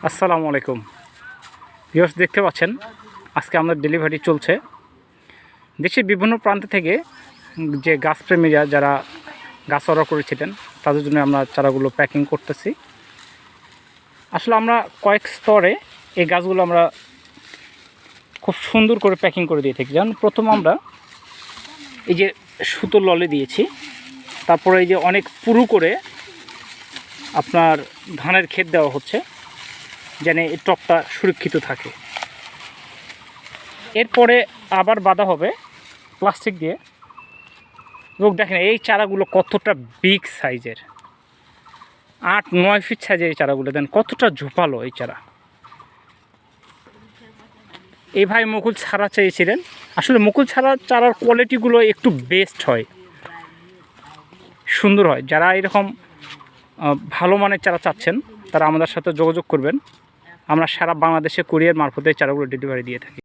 আসসালামু আলাইকুম ভিউয়ার্স, দেখতে পাচ্ছেন আজকে আমাদের ডেলিভারি চলছে দেশের বিভিন্ন প্রান্ত থেকে। যে গাছপ্রেমীরা যারা গাছ অর্ডার করেছিলেন তাদের জন্য আমরা চারাগুলো প্যাকিং করতেছি। আসলে আমরা কয়েক স্তরে এই গাছগুলো আমরা খুব সুন্দর করে প্যাকিং করে দিয়ে থাকি। যেমন প্রথম আমরা এই যে সুতোর ললে দিয়েছি, তারপরে এই যে অনেক পুরু করে আপনার ধানের ক্ষেত দেওয়া হচ্ছে যেন এই টপটা সুরক্ষিত থাকে। এরপরে আবার বাঁধা হবে প্লাস্টিক দিয়ে। এবং দেখেন এই চারাগুলো কতটা বিগ সাইজের, 8-9 ফিট সাইজের এই চারাগুলো। দেন কতটা ঝোপালো এই চারা। এই ভাই মুকুল ছাড়া চেয়েছিলেন। আসলে মুকুল ছাড়া চারার কোয়ালিটিগুলো একটু বেস্ট হয়, সুন্দর হয়। যারা এরকম ভালো মানের চারা চাচ্ছেন তারা আমাদের সাথে যোগাযোগ করবেন। আমরা সারা বাংলাদেশে কুরিয়ার মারফতে চারাগুলো ডেলিভারি দিয়ে থাকি।